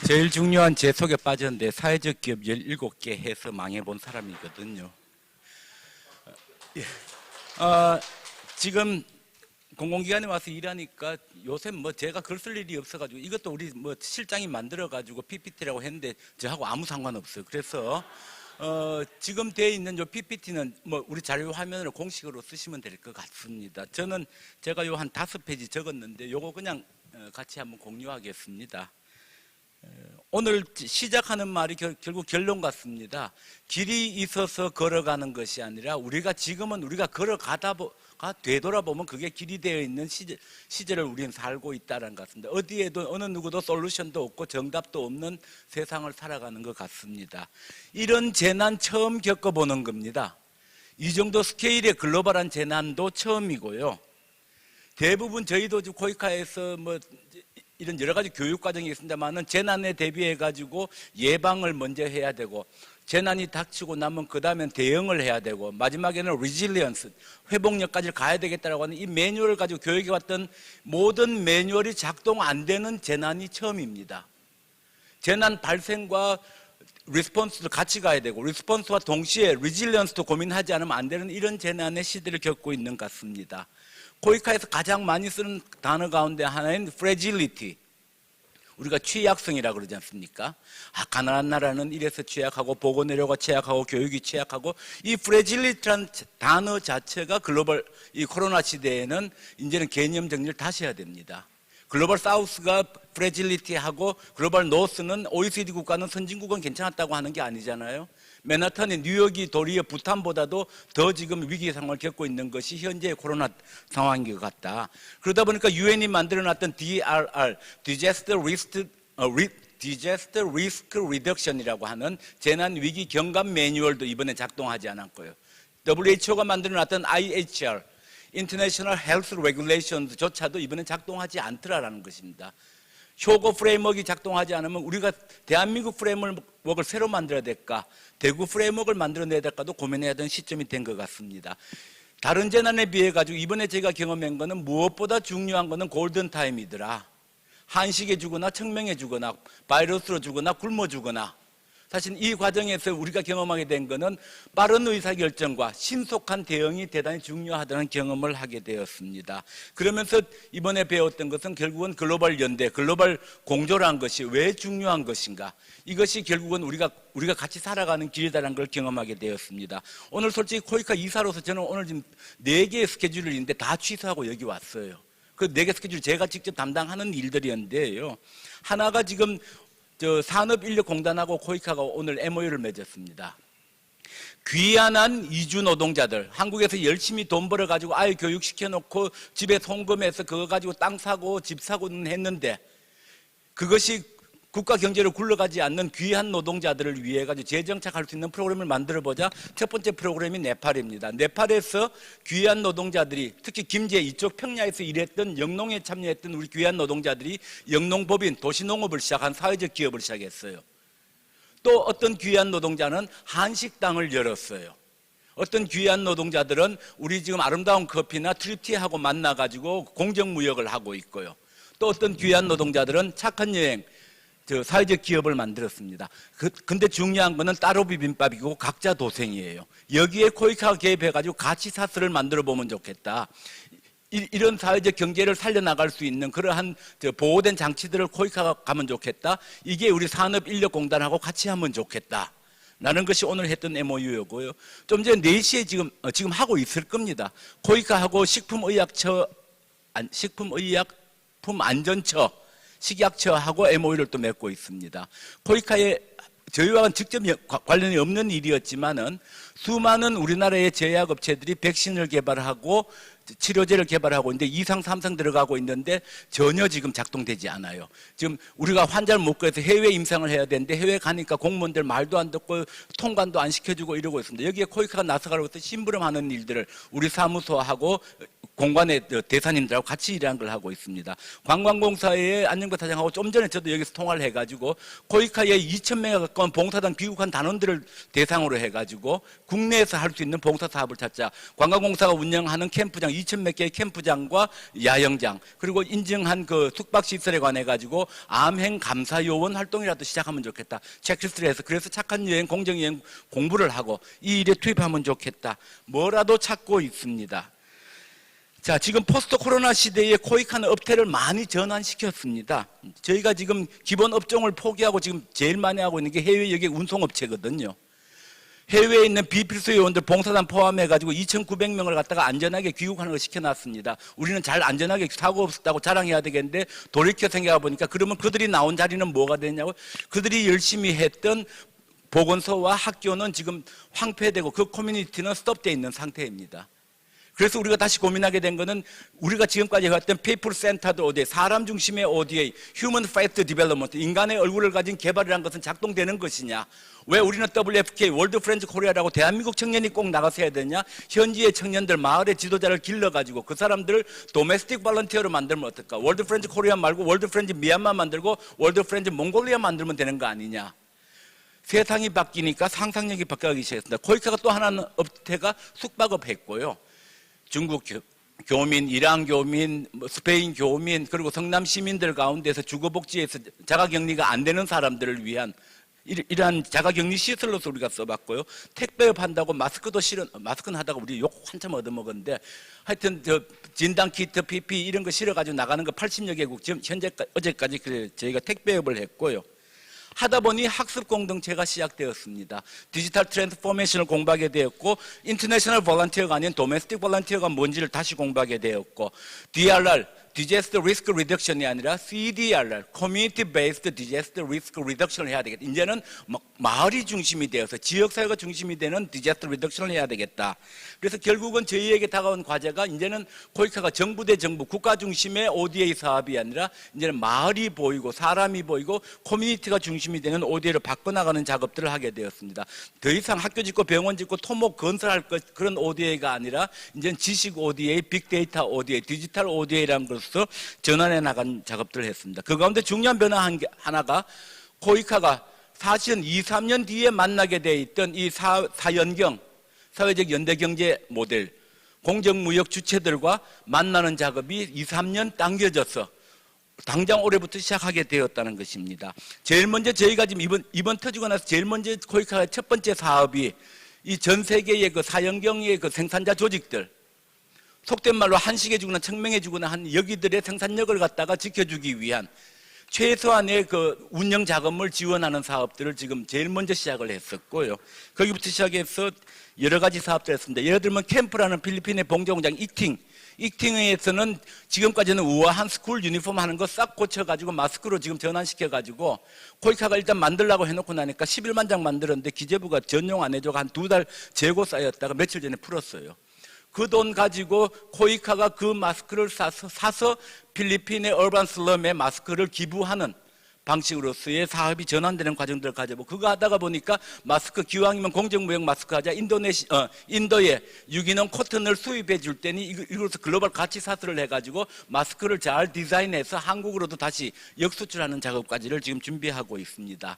제일 중요한 제 속에 빠졌는데 사회적 기업 17개 해서 망해본 사람이거든요. 지금 공공기관에 와서 일하니까 요새 뭐 제가 글 쓸 일이 없어가지고 이것도 우리 뭐 실장이 만들어가지고 PPT라고 했는데 저하고 아무 상관없어요. 그래서 지금 돼 있는 요 PPT는 뭐 우리 자료 화면으로 공식으로 쓰시면 될 것 같습니다. 저는 제가 요 한 5페이지 적었는데 요거 그냥 같이 한번 공유하겠습니다. 오늘 시작하는 말이 결국 결론 같습니다. 길이 있어서 걸어가는 것이 아니라 지금은 우리가 되돌아보면 그게 길이 되어 있는 시절을 우리는 살고 있다는 것 같습니다. 어디에도 어느 누구도 솔루션도 없고 정답도 없는 세상을 살아가는 것 같습니다. 이런 재난 처음 겪어보는 겁니다. 이 정도 스케일의 글로벌한 재난도 처음이고요. 대부분 저희도 코이카에서 이런 여러 가지 교육 과정이 있습니다만은 재난에 대비해 가지고 예방을 먼저 해야 되고 재난이 닥치고 나면 그 다음엔 대응을 해야 되고 마지막에는 resilience 회복력까지 가야 되겠다라고 하는 이 매뉴얼을 가지고 교육해 왔던 모든 매뉴얼이 작동 안 되는 재난이 처음입니다. 재난 발생과 리스폰스도 같이 가야 되고 리스폰스와 동시에 resilience도 고민하지 않으면 안 되는 이런 재난의 시대를 겪고 있는 것 같습니다. 코이카에서 가장 많이 쓰는 단어 가운데 하나인 fragility. 우리가 취약성이라고 그러지 않습니까? 가난한 나라는 이래서 취약하고 보건의료가 취약하고 교육이 취약하고 이 fragility라는 단어 자체가 글로벌 이 코로나 시대에는 이제는 개념 정리를 다시 해야 됩니다. 글로벌 사우스가 fragility하고 글로벌 노스는 OECD 국가는 선진국은 괜찮았다고 하는 게 아니잖아요. 맨하탄이 뉴욕이 도리어 부탄보다도 더 지금 위기 상황을 겪고 있는 것이 현재의 코로나 상황인 것 같다. 그러다 보니까 유엔이 만들어놨던 DRR, Disaster Risk Reduction이라고 하는 재난 위기 경감 매뉴얼도 이번에 작동하지 않았고요. WHO가 만들어놨던 IHR, International Health Regulations조차도 이번에 작동하지 않더라라는 것입니다. 효고 프레임워크가 작동하지 않으면 우리가 대한민국 프레임워크를 새로 만들어야 될까, 대구 프레임워크를 만들어내야 될까도 고민해야 되는 시점이 된 것 같습니다. 다른 재난에 비해 가지고 이번에 제가 경험한 거는 무엇보다 중요한 거는 골든타임이더라. 한식에 죽거나 청명에 죽거나 바이러스로 죽거나 굶어 죽거나. 사실 이 과정에서 우리가 경험하게 된 거는 빠른 의사결정과 신속한 대응이 대단히 중요하다는 경험을 하게 되었습니다. 그러면서 이번에 배웠던 것은 결국은 글로벌 연대, 글로벌 공조라는 것이 왜 중요한 것인가. 이것이 결국은 우리가 같이 살아가는 길이라는 걸 경험하게 되었습니다. 오늘 솔직히 코이카 이사로서 저는 오늘 지금 4개의 스케줄을 있는데 다 취소하고 여기 왔어요. 그 4개 스케줄 제가 직접 담당하는 일들이었는데요. 하나가 지금 산업인력공단하고 코이카가 오늘 MOU를 맺었습니다. 귀환한 이주 노동자들, 한국에서 열심히 돈 벌어가지고 아이 교육시켜놓고 집에 송금해서 그거 가지고 땅 사고 집 사고는 했는데 그것이 국가 경제로 굴러가지 않는 귀한 노동자들을 위해 가지고 재정착할 수 있는 프로그램을 만들어보자. 첫 번째 프로그램이 네팔입니다. 네팔에서 귀한 노동자들이 특히 김제 이쪽 평야에서 일했던 영농에 참여했던 우리 귀한 노동자들이 영농법인 도시농업을 시작한 사회적 기업을 시작했어요. 또 어떤 귀한 노동자는 한식당을 열었어요. 어떤 귀한 노동자들은 우리 지금 아름다운 커피나 트리티하고 만나가지고 공정무역을 하고 있고요. 또 어떤 귀한 노동자들은 착한 여행, 사회적 기업을 만들었습니다. 근데 중요한 거는 따로 비빔밥이고 각자 도생이에요. 여기에 코이카가 개입해가지고 같이 사슬을 만들어 보면 좋겠다. 이런 사회적 경제를 살려나갈 수 있는 그러한 보호된 장치들을 코이카가 가면 좋겠다. 이게 우리 산업인력공단하고 같이 하면 좋겠다. 라는 것이 오늘 했던 MOU였고요. 좀 전에 4시에 지금 하고 있을 겁니다. 코이카하고 식품안전처, 식약처하고 MOU를 또 맺고 있습니다. 코이카에 저희와는 직접 관련이 없는 일이었지만은 수많은 우리나라의 제약업체들이 백신을 개발하고 치료제를 개발하고 있는데 2상, 3상 들어가고 있는데 전혀 지금 작동되지 않아요. 지금 우리가 환자를 못 구해서 해외 임상을 해야 되는데 해외 가니까 공무원들 말도 안 듣고 통관도 안 시켜주고 이러고 있습니다. 여기에 코이카가 나서가지고 심부름하는 일들을 우리 사무소하고 공관의 대사님들하고 같이 일하는 걸 하고 있습니다. 관광공사의 안녕과 사장하고 좀 전에 저도 여기서 통화를 해가지고 코이카의 2,000명에 가까운 봉사단 귀국한 단원들을 대상으로 해가지고 국내에서 할 수 있는 봉사 사업을 찾자. 관광공사가 운영하는 캠프장 2,000몇 개의 캠프장과 야영장, 그리고 인증한 그 숙박시설에 관해 가지고 암행 감사 요원 활동이라도 시작하면 좋겠다. 체크리스트를 해서 그래서 착한 여행, 공정 여행 공부를 하고 이 일에 투입하면 좋겠다. 뭐라도 찾고 있습니다. 자, 지금 포스트 코로나 시대에 코이카는 업태를 많이 전환시켰습니다. 저희가 지금 기본 업종을 포기하고 지금 제일 많이 하고 있는 게 해외 여객 운송업체거든요. 해외에 있는 비필수 요원들 봉사단 포함해가지고 2,900명을 갖다가 안전하게 귀국하는 걸 시켜놨습니다. 우리는 잘 안전하게 사고 없었다고 자랑해야 되겠는데 돌이켜 생각해보니까 그러면 그들이 나온 자리는 뭐가 되냐고, 그들이 열심히 했던 보건소와 학교는 지금 황폐되고 그 커뮤니티는 스톱되어 있는 상태입니다. 그래서 우리가 다시 고민하게 된 것은 우리가 지금까지 해왔던 people centered ODA, 사람 중심의 ODA, human factor development, 인간의 얼굴을 가진 개발이라는 것은 작동되는 것이냐? 왜 우리는 WFK, 월드 프렌즈 코리아라고 대한민국 청년이 꼭 나가서 해야 되냐? 현지의 청년들, 마을의 지도자를 길러가지고 그 사람들을 도메스틱 발런티어로 만들면 어떨까? 월드 프렌즈 코리아 말고 월드 프렌즈 미얀마 만들고 월드 프렌즈 몽골리아 만들면 되는 거 아니냐? 세상이 바뀌니까 상상력이 바뀌기 시작했습니다. 코이카가 또 하나는 업태가 숙박업 했고요. 중국 교민, 이란 교민, 스페인 교민, 그리고 성남 시민들 가운데서 주거복지에서 자가격리가 안 되는 사람들을 위한 이러한 자가격리 시설로서 우리가 써봤고요. 택배업 한다고 마스크도 마스크는 하다가 우리 욕 한참 얻어먹었는데 하여튼 진단 키트, PP 이런 거 실어가지고 나가는 거 80여 개국 지금 어제까지 저희가 택배업을 했고요. 하다 보니 학습 공동체가 시작되었습니다. 디지털 트랜스포메이션을 공부하게 되었고, 인터내셔널 볼런티어가 아닌 도메스틱 볼런티어가 뭔지를 다시 공부하게 되었고, DRR, Disaster Risk Reduction이 아니라 CDRR, Community Based Disaster Risk Reduction을 해야 되겠다. 이제는 마을이 중심이 되어서 지역사회가 중심이 되는 Disaster Reduction을 해야 되겠다. 그래서 결국은 저희에게 다가온 과제가 이제는 코이카가 정부 대 정부, 국가 중심의 ODA 사업이 아니라 이제는 마을이 보이고 사람이 보이고 커뮤니티가 중심이 되는 ODA로 바꿔나가는 작업들을 하게 되었습니다. 더 이상 학교 짓고 병원 짓고 토목 건설할 것 그런 ODA가 아니라 이제는 지식 ODA, 빅데이터 ODA, 디지털 ODA라는 것으로 전환해 나간 작업들을 했습니다. 그 가운데 중요한 변화 하나가 코이카가 사실은 2, 3년 뒤에 만나게 돼 있던 이 사연경, 사회적 연대경제 모델, 공정무역 주체들과 만나는 작업이 2, 3년 당겨져서 당장 올해부터 시작하게 되었다는 것입니다. 제일 먼저 저희가 지금 이번 터지고 나서 제일 먼저 코이카의 첫 번째 사업이 이 전 세계의 그 사연경의 그 생산자 조직들, 속된 말로 한식해주거나 청명해주거나 한 여기들의 생산력을 갖다가 지켜주기 위한 최소한의 그 운영 자금을 지원하는 사업들을 지금 제일 먼저 시작을 했었고요. 거기부터 시작해서 여러 가지 사업들을 했습니다. 예를 들면 캠프라는 필리핀의 봉제공장 익팅에서는 지금까지는 우아한 스쿨 유니폼 하는 거 싹 고쳐가지고 마스크로 지금 전환시켜가지고 코이카가 일단 만들라고 해놓고 나니까 11만 장 만들었는데 기재부가 전용 안 해줘가 한 2달 재고 쌓였다가 며칠 전에 풀었어요. 그 돈 가지고 코이카가 그 마스크를 사서 필리핀의 얼반 슬럼에 마스크를 기부하는 방식으로서의 사업이 전환되는 과정들을 가져보고 그거 하다가 보니까 마스크 기왕이면 공정무역 마스크 하자. 인도에 유기농 코튼을 수입해 줄 테니 이것을 글로벌 가치 사슬을 해가지고 마스크를 잘 디자인해서 한국으로도 다시 역수출하는 작업까지를 지금 준비하고 있습니다.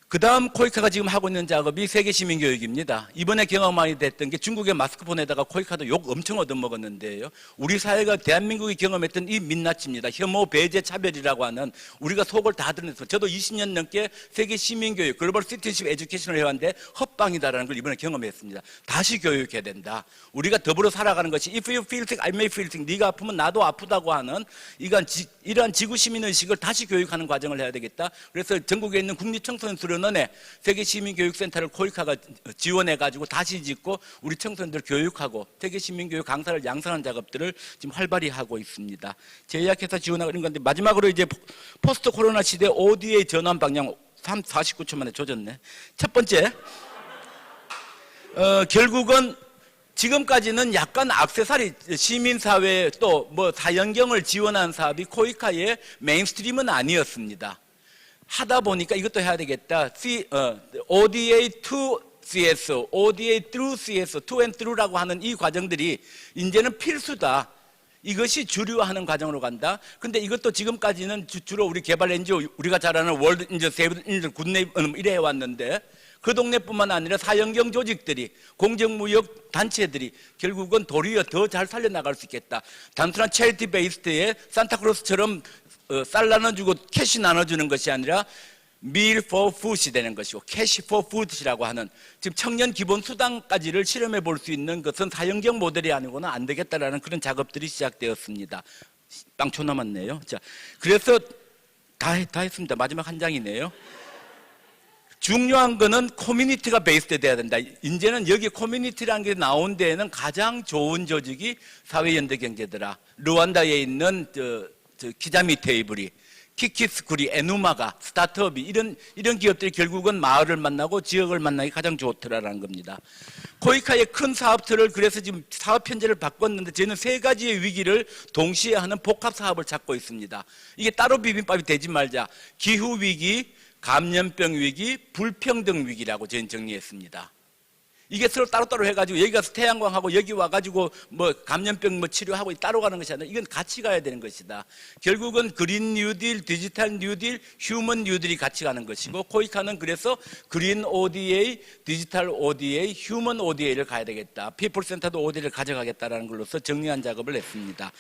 그 다음 코이카가 지금 하고 있는 작업이 세계 시민교육입니다. 이번에 경험이 됐던 게 중국의 마스크폰에다가 코이카도 욕 엄청 얻어먹었는데요. 우리 사회가 대한민국이 경험했던 이 민낯입니다. 혐오, 배제, 차별이라고 하는 우리가 속을 다 드러내서 저도 20년 넘게 세계 시민교육, 글로벌 시티즌십 에듀케이션을 해왔는데 헛방이다라는 걸 이번에 경험했습니다. 다시 교육해야 된다. 우리가 더불어 살아가는 것이 If you feel sick, I may feel sick. 네가 아프면 나도 아프다고 하는 이러한 지구 시민의식을 다시 교육하는 과정을 해야 되겠다. 그래서 전국에 있는 국립청소년수련원에 세계시민교육센터를 코이카가 지원해가지고 다시 짓고 우리 청소년들 교육하고 세계시민교육 강사를 양성하는 작업들을 지금 활발히 하고 있습니다. 제약회사 지원하는 건데 마지막으로 이제 포스트 코로나 시대 ODA 전환 방향 49초 만에 조졌네. 첫 번째, 결국은 지금까지는 약간 액세서리 시민사회 또 뭐 사연경을 지원하는 사업이 코이카의 메인스트림은 아니었습니다. 하다 보니까 이것도 해야 되겠다. ODA to CS, ODA through CS, to and through라고 하는 이 과정들이 이제는 필수다. 이것이 주류화하는 과정으로 간다. 근데 이것도 지금까지는 주로 우리 개발 NGO, 우리가 잘 아는 월드 인저 세븐 인저 굿네이버 이래 해왔는데 그 동네뿐만 아니라 사형경 조직들이, 공정무역 단체들이 결국은 도리어 더 잘 살려나갈 수 있겠다. 단순한 체리티 베이스트의 산타크로스처럼 쌀 나눠주고 캐시 나눠주는 것이 아니라 meal for food이 되는 것이고 cash for food이라고 하는 지금 청년 기본 수당까지를 실험해 볼 수 있는 것은 사형경 모델이 아니고는 안 되겠다라는 그런 작업들이 시작되었습니다. 빵초 남았네요. 자, 그래서 다 했습니다. 마지막 한 장이네요. 중요한 거는 커뮤니티가 베이스돼 돼야 된다. 이제는 여기 커뮤니티라는 게 나온 데에는 가장 좋은 조직이 사회연대경제더라. 르완다에 있는 키자미 테이블이, 키키스쿨이, 에누마가, 스타트업이 이런 기업들이 결국은 마을을 만나고 지역을 만나기 가장 좋더라라는 겁니다. 코이카의 큰 사업들을 그래서 지금 사업 편제를 바꿨는데 저는 세 가지의 위기를 동시에 하는 복합 사업을 찾고 있습니다. 이게 따로 비빔밥이 되지 말자. 기후 위기, 감염병 위기, 불평등 위기라고 저는 정리했습니다. 이게 서로 따로따로 해가지고 여기 가서 태양광하고 여기 와가지고 뭐 감염병 뭐 치료하고 따로 가는 것이 아니라 이건 같이 가야 되는 것이다. 결국은 그린 뉴딜, 디지털 뉴딜, 휴먼 뉴딜이 같이 가는 것이고 코이카는 그래서 그린 ODA, 디지털 ODA, 휴먼 ODA를 가야 되겠다. 피플 센터드 ODA를 가져가겠다라는 걸로서 정리한 작업을 했습니다.